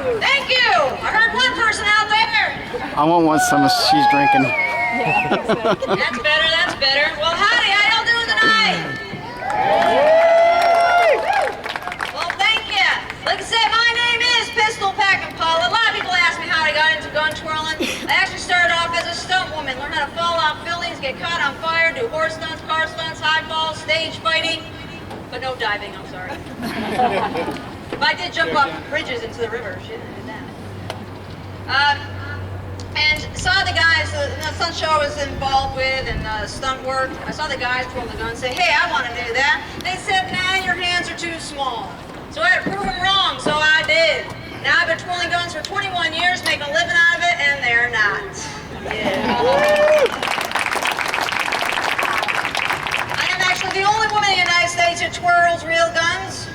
Thank you. I heard one person out there. I want one some she's drinking. That's better, that's better. Well, howdy, how y'all doing tonight? Well, thank you. Like I said, my name is Pistol Packin. A lot of people ask me how I got into gun twirling. I actually started off as a stunt woman, learned how to fall off buildings, get caught on fire, do horse stunts, car stunts, high falls, stage fighting, but no diving, I'm sorry. But I did jump off bridges into the river. Shit, I did that. And saw the guys, the stunt show I was involved with and stunt work. I saw the guys twirl the gun and say, hey, I want to do that. They said, nah, your hands are too small. So I had to prove them wrong, so I did. Now I've been twirling guns for 21 years, making a living out of it, and they're not. Yeah. I am actually the only woman in the United States who twirls real guns.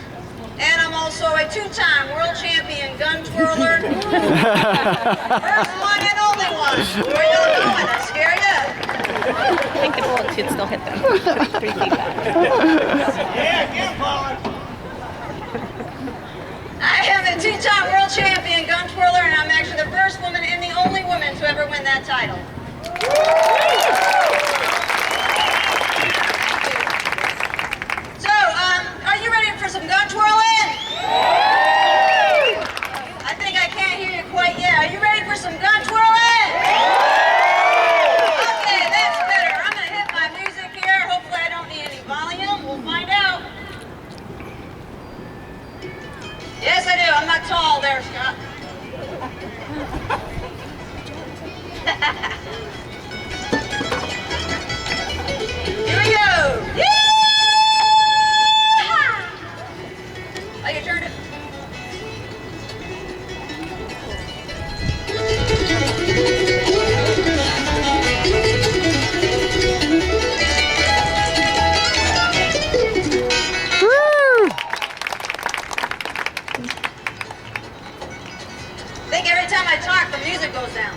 And I'm also a two-time world champion gun twirler. First one and only one. Where y'all going? I scare you. I think the bullet should still hit them. 3 feet back. Yeah, get Paula. I am a two-time world champion gun twirler, and I'm actually the first woman and the only woman to ever win that title. So, are you ready for some gun twirling? I think I can't hear you quite yet. Are you ready for some gun twirling? Okay, that's better. I'm going to hit my music here. Hopefully I don't need any volume. We'll find out. Yes, I do. I'm not tall there, Scott. Here we go. Yee-haw! Oh, you turned it. I think every time I talk, the music goes down.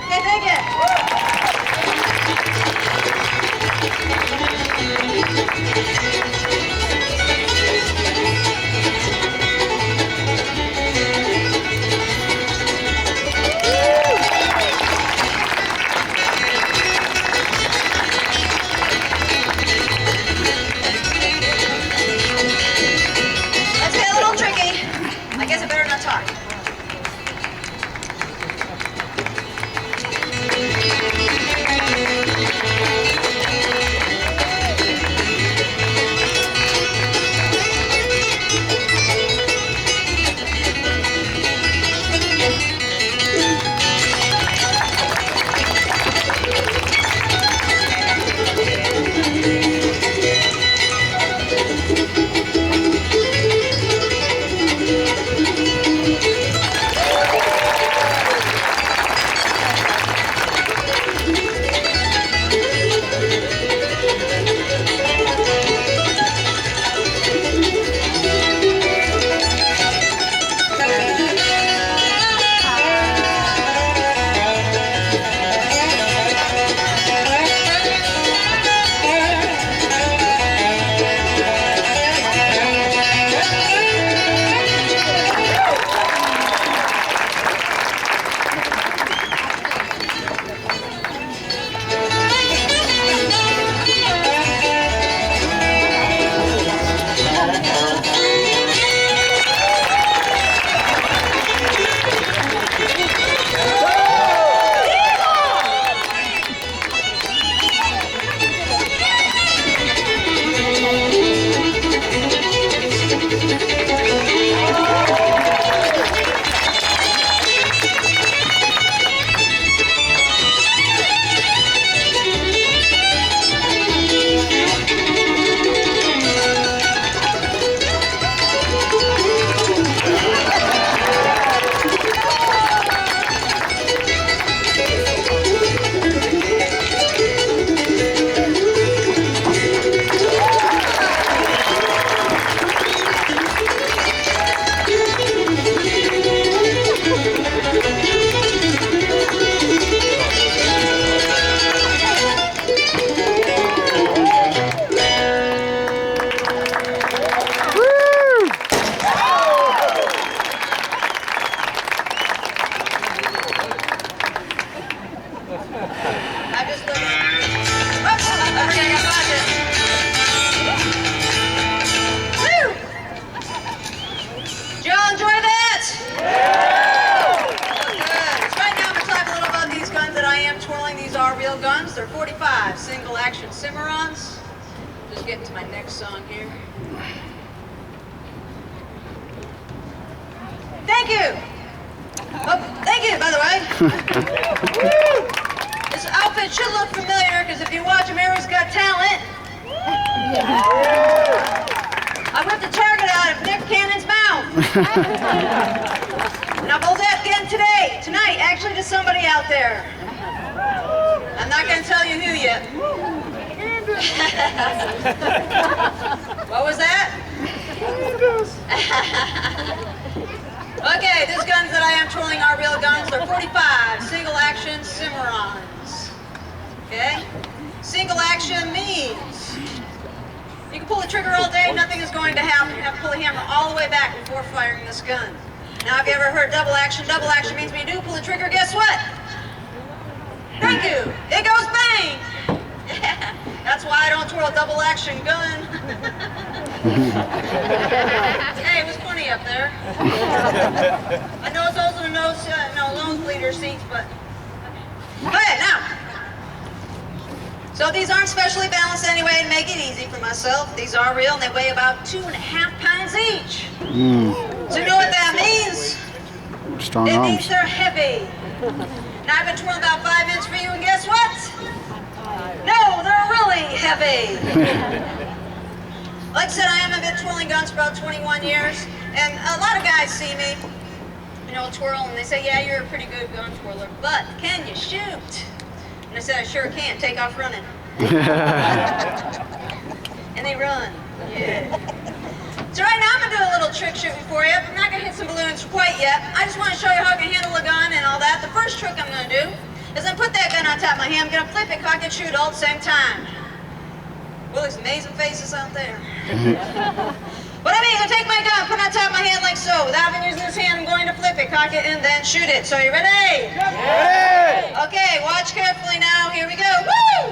Okay, thank you. Let's get a little tricky. I guess I better not talk. you. Oh, thank you, by the way. This outfit should look familiar because if you watch America's Got Talent, I whipped the target out of Nick Cannon's mouth. And I'll hold that again tonight, actually to somebody out there. I'm not going to tell you who yet. What was that? Okay, these guns that I am twirling are real guns. They're 45 single action Cimarrons. Okay? Single action means you can pull the trigger all day, nothing is going to happen. You have to pull the hammer all the way back before firing this gun. Now, have you ever heard double action? Double action means when you do pull the trigger, guess what? Thank you. It goes bang. Yeah, that's why I don't twirl a double action gun. Hey, it was funny up there. I know it's also no nosebleeder seats, but okay, now. So these aren't specially balanced anyway to make it easy for myself. These are real and they weigh about 2.5 pounds each. So you know what that means? Strong It arms. means they're heavy. Now I've been twirling about 5 minutes for you and guess what? No, they're really heavy. Like I said, I haven't been twirling guns for about 21 years. And a lot of guys see me, twirl and they say, yeah, you're a pretty good gun twirler, but can you shoot? And I said, I sure can. Take off running. And they run. Yeah. So right now I'm going to do a little trick shooting for you. I'm not going to hit some balloons quite yet. I just want to show you how I can handle a gun and all that. The first trick I'm going to do is I'm put that gun on top of my hand. I'm going to flip it, cock it, shoot all at the same time. Well, there's amazing faces out there. What I mean, I take my gun, put it on top of my hand like so. Without even using this hand, I'm going to flip it, cock it, and then shoot it. So are you ready? Hey! Okay, watch carefully now. Here we go. Woo!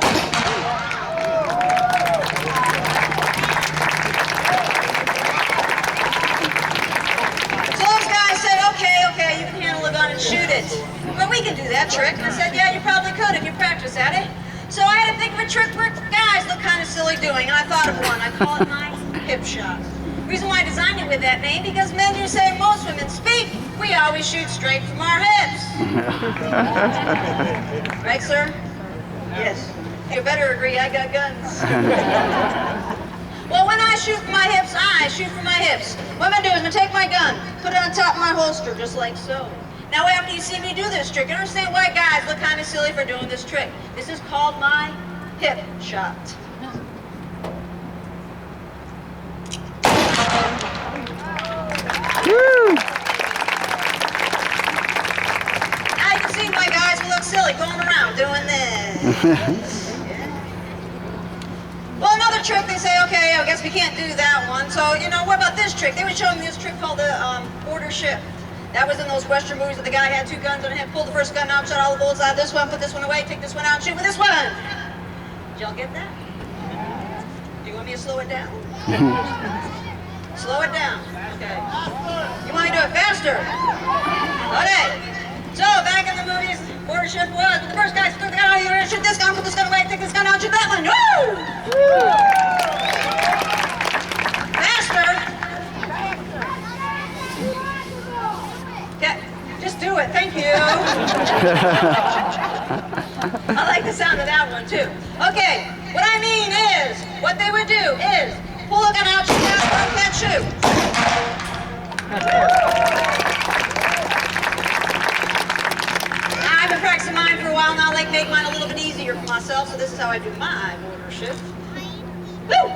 So those guys said, okay, you can handle a gun and shoot it. Well, we can do that trick. And I said, yeah, you probably could if you practice at it. So I had to think of a trick where guys look kind of silly doing, and I thought of one. I call it my hip shot. The reason why I designed it with that name, because men who say most women speak, we always shoot straight from our hips. Right, sir? Yes. You better agree, I got guns. Well, when I shoot from my hips, I shoot from my hips. What I'm going to do is I'm going to take my gun, put it on top of my holster, just like so. Now, after you see me do this trick, you understand why guys look kind of silly for doing this trick. This is called my hip shot. Woo! Now you can see why guys will look silly going around doing this. Well, another trick, they say, okay, I guess we can't do that one. So, what about this trick? They were showing me this trick called the border shift. That was in those Western movies where the guy had 2 guns on him, pulled the first gun out, shot all the bullets out of this one, put this one away, take this one out, and shoot with this one. Did y'all get that? Do you want me to slow it down? Slow it down. Okay. You want me to do it faster? Okay. So, back in the movies, border shift was, the first guy took the gun out, you're going to shoot this gun, put this gun away, take this gun out, shoot that one. Woo! Faster. Okay, just do it, thank you. I like the sound of that one too. Okay, what I mean is, what they would do is, pull a gun out, shoot that one, can't shoot. I've been practicing mine for a while now, I like to make mine a little bit easier for myself, so this is how I do my border shift. Woo!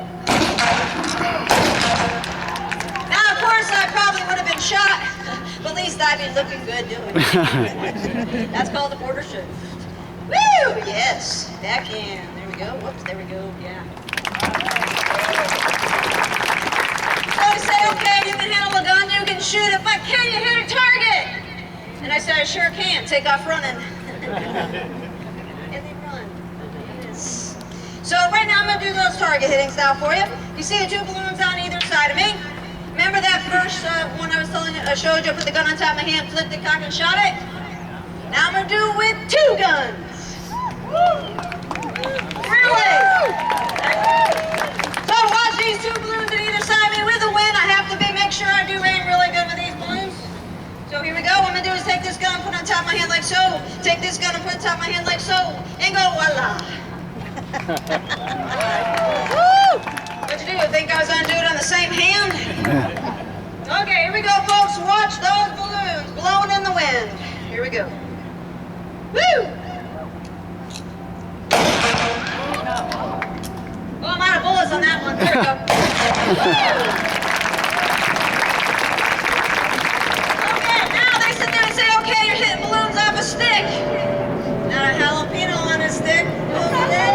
Now, of course, I probably would have been shot, but at least I've been looking good doing it. That's called the border shift. Woo! Yes. Back in. There we go. Whoops, there we go. Yeah. So I say, okay, you can handle a gun, you can shoot it, but can you hit a target? And I said, I sure can. Take off running. And they run. Yes. So right now I'm going to do those target hittings now for you. You see the 2 balloons on either side of me? Remember that first one I was showed you, I put the gun on top of my hand, flipped it, cocked and shot it? Now I'm going to do it with 2 guns. Really? So watch these 2 balloons on either side of me with a wind. I have to make sure I do aim really good with these balloons. So take this gun, put it on top of my hand like so. Take this gun and put it on top of my hand like so. And go voila. Woo! What'd you do? You think I was gonna do it on the same hand? Okay, here we go, folks. Watch those balloons blowing in the wind. Here we go. Woo! Oh, I'm out of bullets on that one. There we go. Okay, now they sit there and say, okay, you're hitting balloons off a stick. Not a jalapeno on a stick. Okay.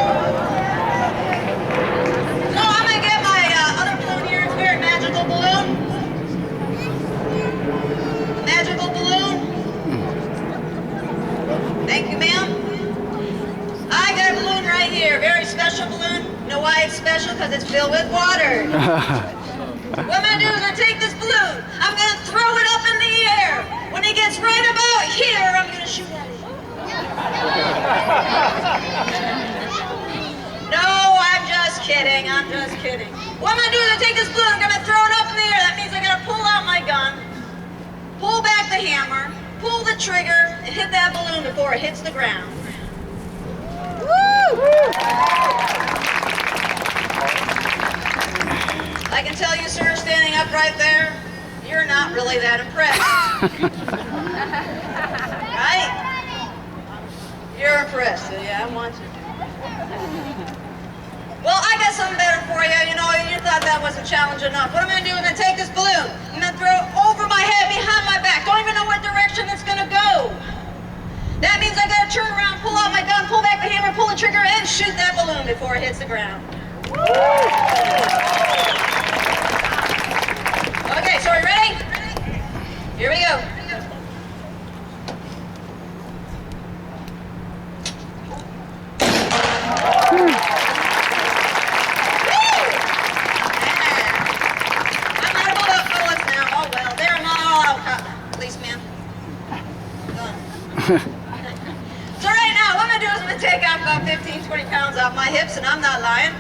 So I'm going to get my other balloon here. It's a very magical balloon. Magical balloon. Thank you, ma'am. I got a balloon right here. Very special balloon. You know why it's special? Because it's filled with water. What I'm going to do is I'm going to take this balloon. I'm going to throw it up in the air. When it gets right about here, I'm going to shoot at it. No, I'm just kidding. I'm just kidding. What I'm going to do is I'm going to take this balloon. I'm going to throw it up in the air. That means I'm going to pull out my gun, pull back the hammer, pull the trigger, and hit that balloon before it hits the ground. I can tell you, sir, standing up right there, you're not really that impressed. Right? You're impressed. Yeah, I want you. Well, I got something better for you. You know, you thought that wasn't challenge enough. What I'm going to do is I'm going to take this balloon. I'm going to throw it over my head, behind my back. Don't even know what direction it's going to go. That means I got to turn around, pull out my gun, pull back the hammer, pull the trigger, and shoot that balloon before it hits the ground. Okay, so are you ready? Here we go. I'm out of bullets now. Oh well, they're not all out, policeman. Done. So right now, what I'm going to do is I'm going to take out about 15, 20 pounds off my hips, and I'm not lying.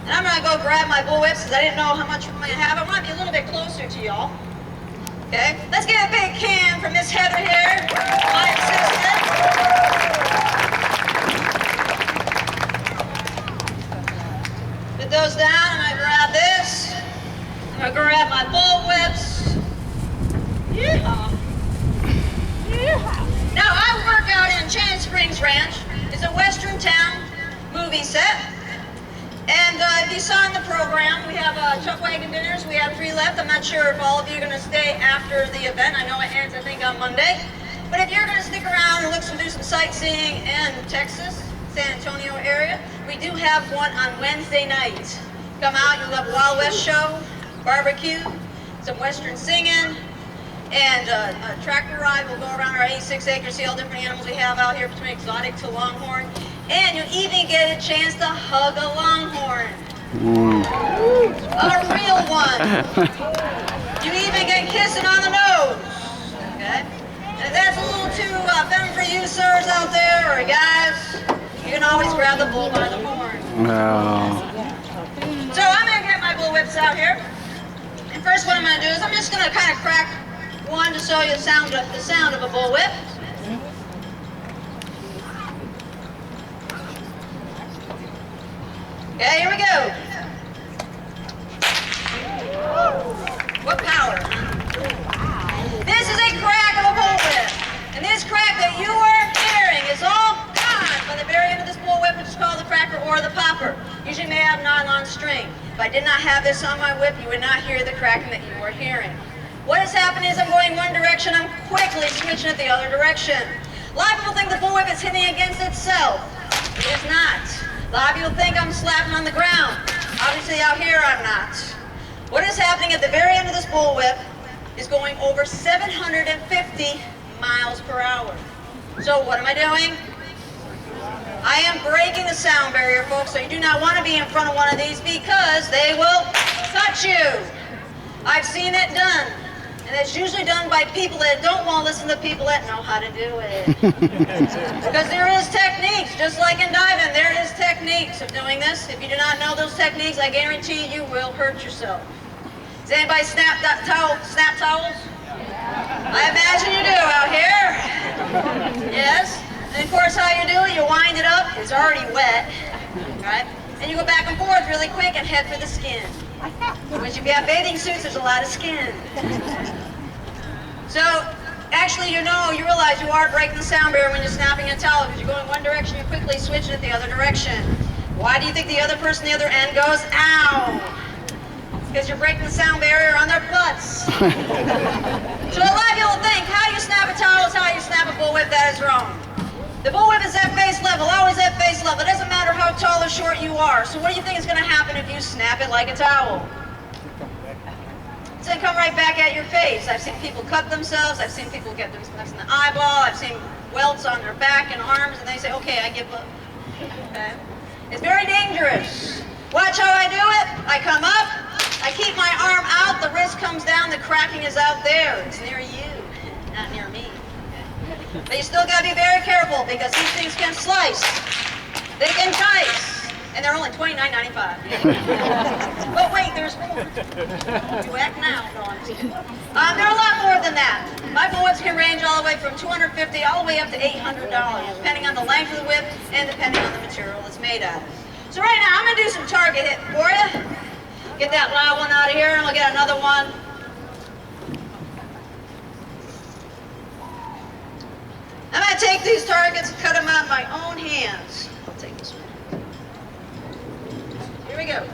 And I'm going to go grab my bullwhips because I didn't know how much I'm going to have. I want to be a little bit closer to y'all. Okay? Let's get a big can from Miss Heather here, my assistant. Put those down. I'm going to grab this. I'm going to grab my bullwhips. Yeehaw. Yeehaw. Now, I work out in Chan Springs Ranch. It's a western town movie set. And if you saw in the program, we have chuck wagon dinners. We have 3 left. I'm not sure if all of you are going to stay after the event. I know it ends, I think, on Monday. But if you're going to stick around and do some sightseeing in Texas, San Antonio area, we do have one on Wednesday night. Come out, you'll have a Wild West show, barbecue, some western singing, and a tractor ride. We'll go around our 86 acres, see all different animals we have out here, between exotic to longhorn. And you'll even get a chance to hug a longhorn. A real one. You even get kissing on the nose. Okay? And if that's a little too femme for you, sirs, out there, or guys, you can always grab the bull by the horn. So I'm going to get my bull whips out here. And first what I'm going to do is I'm just going to kind of crack one to show you the sound of a bull whip. Okay, here we go. What power? This is a crack of a bullwhip. And this crack that you are hearing is all caused by the very end of this bullwhip, which is called the cracker or the popper. Usually made out of nylon string. If I did not have this on my whip, you would not hear the cracking that you are hearing. What is happening is I'm going one direction, I'm quickly switching it the other direction. A lot of people think the bullwhip is hitting against itself. It is not. A lot of people think I'm slapping on the ground. Obviously out here I'm not. What is happening at the very end of this bullwhip is going over 750 miles per hour. So what am I doing? I am breaking the sound barrier, folks, so you do not want to be in front of one of these because they will touch you. I've seen it done. And it's usually done by people that don't want to listen to people that know how to do it. Because there is techniques, just like in diving, there is techniques of doing this. If you do not know those techniques, I guarantee you will hurt yourself. Does anybody snap towels? I imagine you do out here. Yes. And of course, how you do it, you wind it up. It's already wet, right? And you go back and forth really quick and head for the skin. Which if you have bathing suits, there's a lot of skin. So, actually, you realize you are breaking the sound barrier when you're snapping a towel because you're going one direction, you're quickly switching it the other direction. Why do you think the other person on the other end goes, ow? Because you're breaking the sound barrier on their butts. So a lot of people think how you snap a towel is how you snap a bullwhip. That is wrong. The bullwhip is at face level, always at face level. It doesn't matter how tall or short you are. So what do you think is going to happen if you snap it like a towel? It's going to come right back at your face. I've seen people cut themselves. I've seen people get themselves in the eyeball. I've seen welts on their back and arms, and they say, okay, I give up. Okay? It's very dangerous. Watch how I do it. I come up. I keep my arm out. The wrist comes down. The cracking is out there. It's near you, not near me. But you still got to be very careful because these things can slice. They can dice. And they're only $29.95. But wait, there's more. You act now, Dawn. They're a lot more than that. My bullets can range all the way from $250 all the way up to $800, depending on the length of the whip and depending on the material it's made out of. So right now, I'm going to do some target hit for you. Get that loud one out of here, and we'll get another one. I'm going to take these targets and cut them out with my own hands. I'll take this one. Here we go.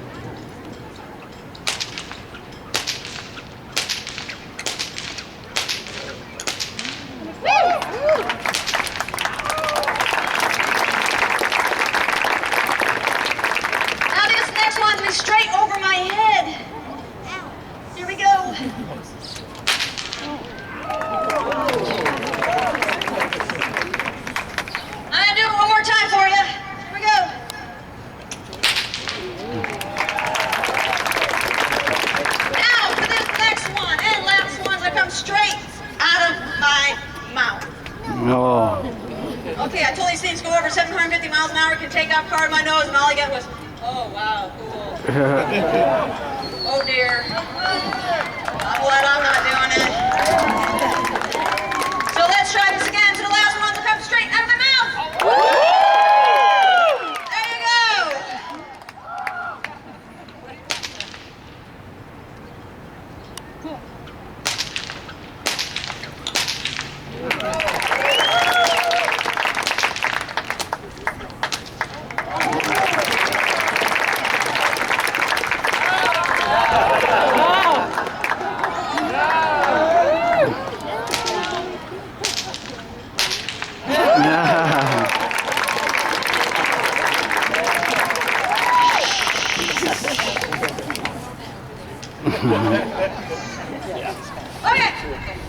Now this next one's going to be straight over my head. Here we go. I'm going to do it one more time for you. Here we go. Now for this next one and last one's going to come straight out of my mouth. Oh. Okay, I told these things go over 750 miles an hour, can take out part of my nose, and all I get was, oh wow, cool. Oh dear. I'm glad I'm not doing it. So let's try this again. So the last one will come straight out of my mouth. There you go. Okay.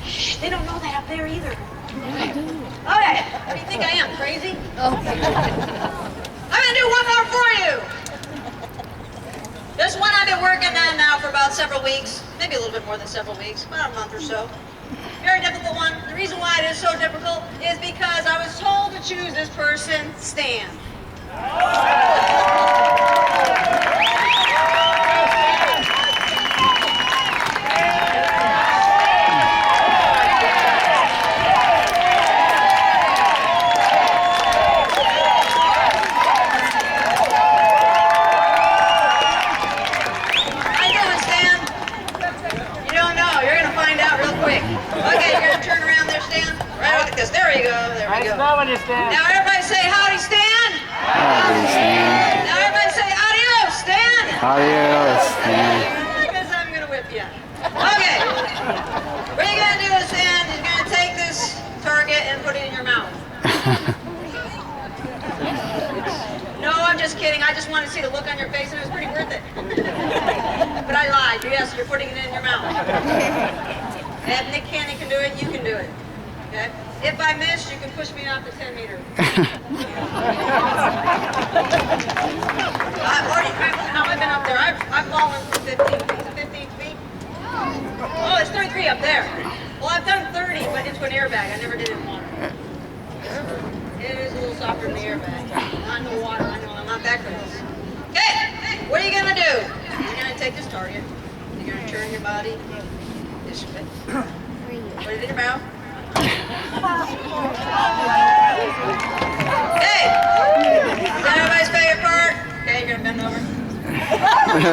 Shh, they don't know that up there either. Okay. What do you think I am, crazy? I'm gonna do one more for you. This one I've been working on now for about several weeks, maybe a little bit more than several weeks, about a month or so. Very difficult one. The reason why it is so difficult is because I was told to choose this person, Stan. Now everybody say howdy, Stan. Howdy, Stan. Now everybody say adios, Stan. Adios, Stan. I guess I'm gonna whip you. Okay. What you're gonna do is, Stan, you're gonna take this target and put it in your mouth. No, I'm just kidding. I just wanted to see the look on your face, and it was pretty worth it. But I lied. Yes, you're putting it in your mouth. And if Nick Cannon can do it, you can do it. Okay? If I miss, you can push me off the 10 meter. How have I been up there? I've fallen for 15 feet. Oh, it's 33 up there. Well, I've done 30, but into an airbag. I never did it in water. It is a little softer in the airbag. Not in the water. I know, I'm not that close. Okay, what are you going to do? You're going to take this target. You're going to turn your body this way. Put it in your mouth. Hey! Is that everybody's favorite part? Okay, you're gonna bend over. You're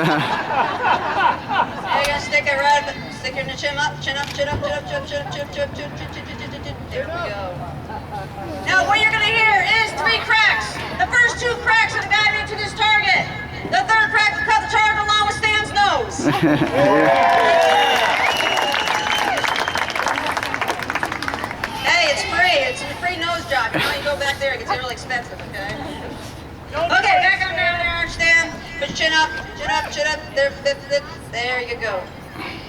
gonna stick it right, stick your chin up, chin up, chin up, chin up, chin up, chin up, chin up, chin up, chin up, chin up, chin up, chin up. There we go. Now what you're gonna hear is 3 cracks. The first 2 cracks are diving into this target. The third crack will cut the target along with Stan's nose. Hey, it's free. It's a free nose job. You know, you go back there, it gets real expensive, okay? Okay, back on down there, Stan. Put your chin up, chin up, chin up. There you go.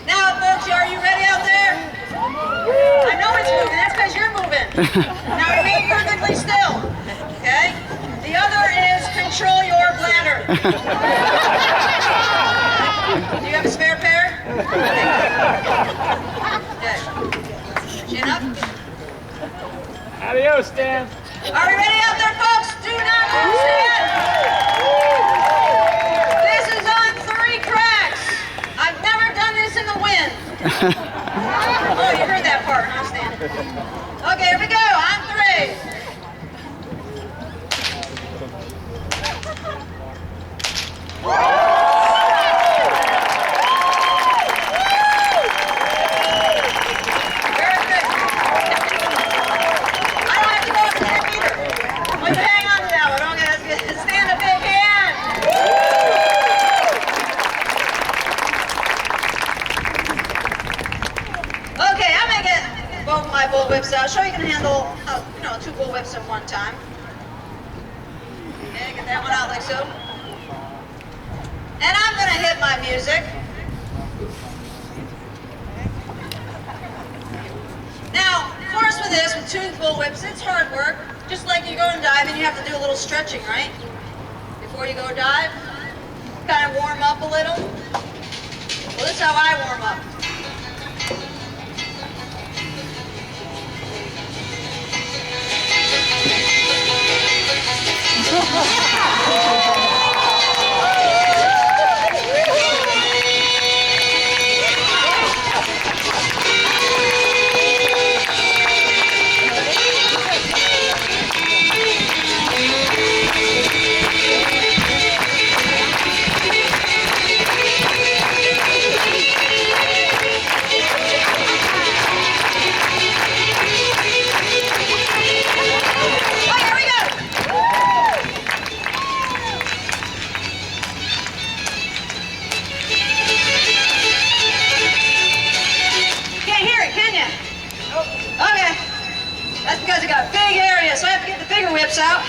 Now, folks, are you ready out there? I know it's moving. That's because you're moving. Now remain perfectly still, okay? The other is control your bladder. Do you have a spare pair? Okay. Chin up. Adios, Stan. Are we ready out there, folks? Do not move, Stan. This is on 3 cracks. I've never done this in the wind. Oh, you heard that part, huh, Stan? Okay, here we go. On 3. Whips out. Show you can handle, 2 bull whips at one time. Okay, get that one out like so. And I'm gonna hit my music. Now, of course, with this, with 2 bull whips, it's hard work. Just like you go and dive, and you have to do a little stretching, right? Before you go dive, kind of warm up a little. Well, this is how I warm up. That's because it got big areas, so I have to get the bigger whips out.